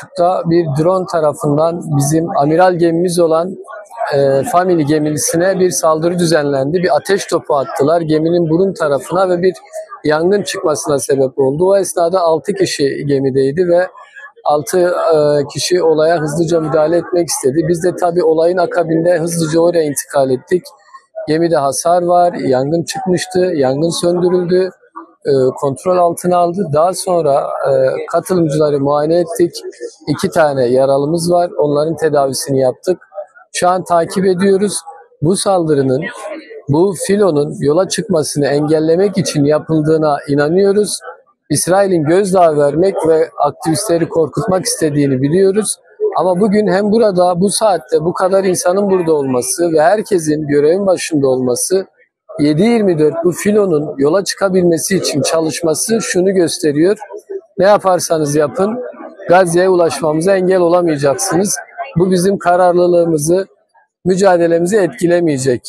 10.30'da bir drone tarafından bizim amiral gemimiz olan Family gemisine bir saldırı düzenlendi. Bir ateş topu attılar geminin burun tarafına ve bir yangın çıkmasına sebep oldu. O esnada 6 kişi gemideydi ve 6 kişi olaya hızlıca müdahale etmek istedi. Biz de tabii olayın akabinde hızlıca oraya intikal ettik. Gemide hasar var, yangın çıkmıştı, yangın söndürüldü, kontrol altına aldı. Daha sonra katılımcıları muayene ettik. 2 tane yaralımız var, onların tedavisini yaptık. Şu an takip ediyoruz. Bu saldırının, bu filonun yola çıkmasını engellemek için yapıldığına inanıyoruz. İsrail'in gözdağı vermek ve aktivistleri korkutmak istediğini biliyoruz. Ama bugün hem burada bu saatte bu kadar insanın burada olması ve herkesin görevin başında olması 7/24 bu filonun yola çıkabilmesi için çalışması şunu gösteriyor. Ne yaparsanız yapın Gazze'ye ulaşmamıza engel olamayacaksınız. Bu bizim kararlılığımızı, mücadelemizi etkilemeyecek.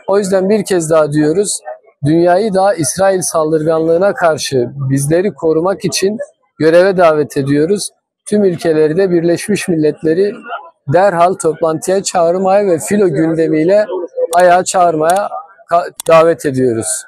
O yüzden bir kez daha diyoruz, dünyayı da İsrail saldırganlığına karşı bizleri korumak için göreve davet ediyoruz. Tüm ülkeleri de Birleşmiş Milletleri derhal toplantıya çağırmaya ve filo gündemiyle ayağa çağırmaya davet ediyoruz.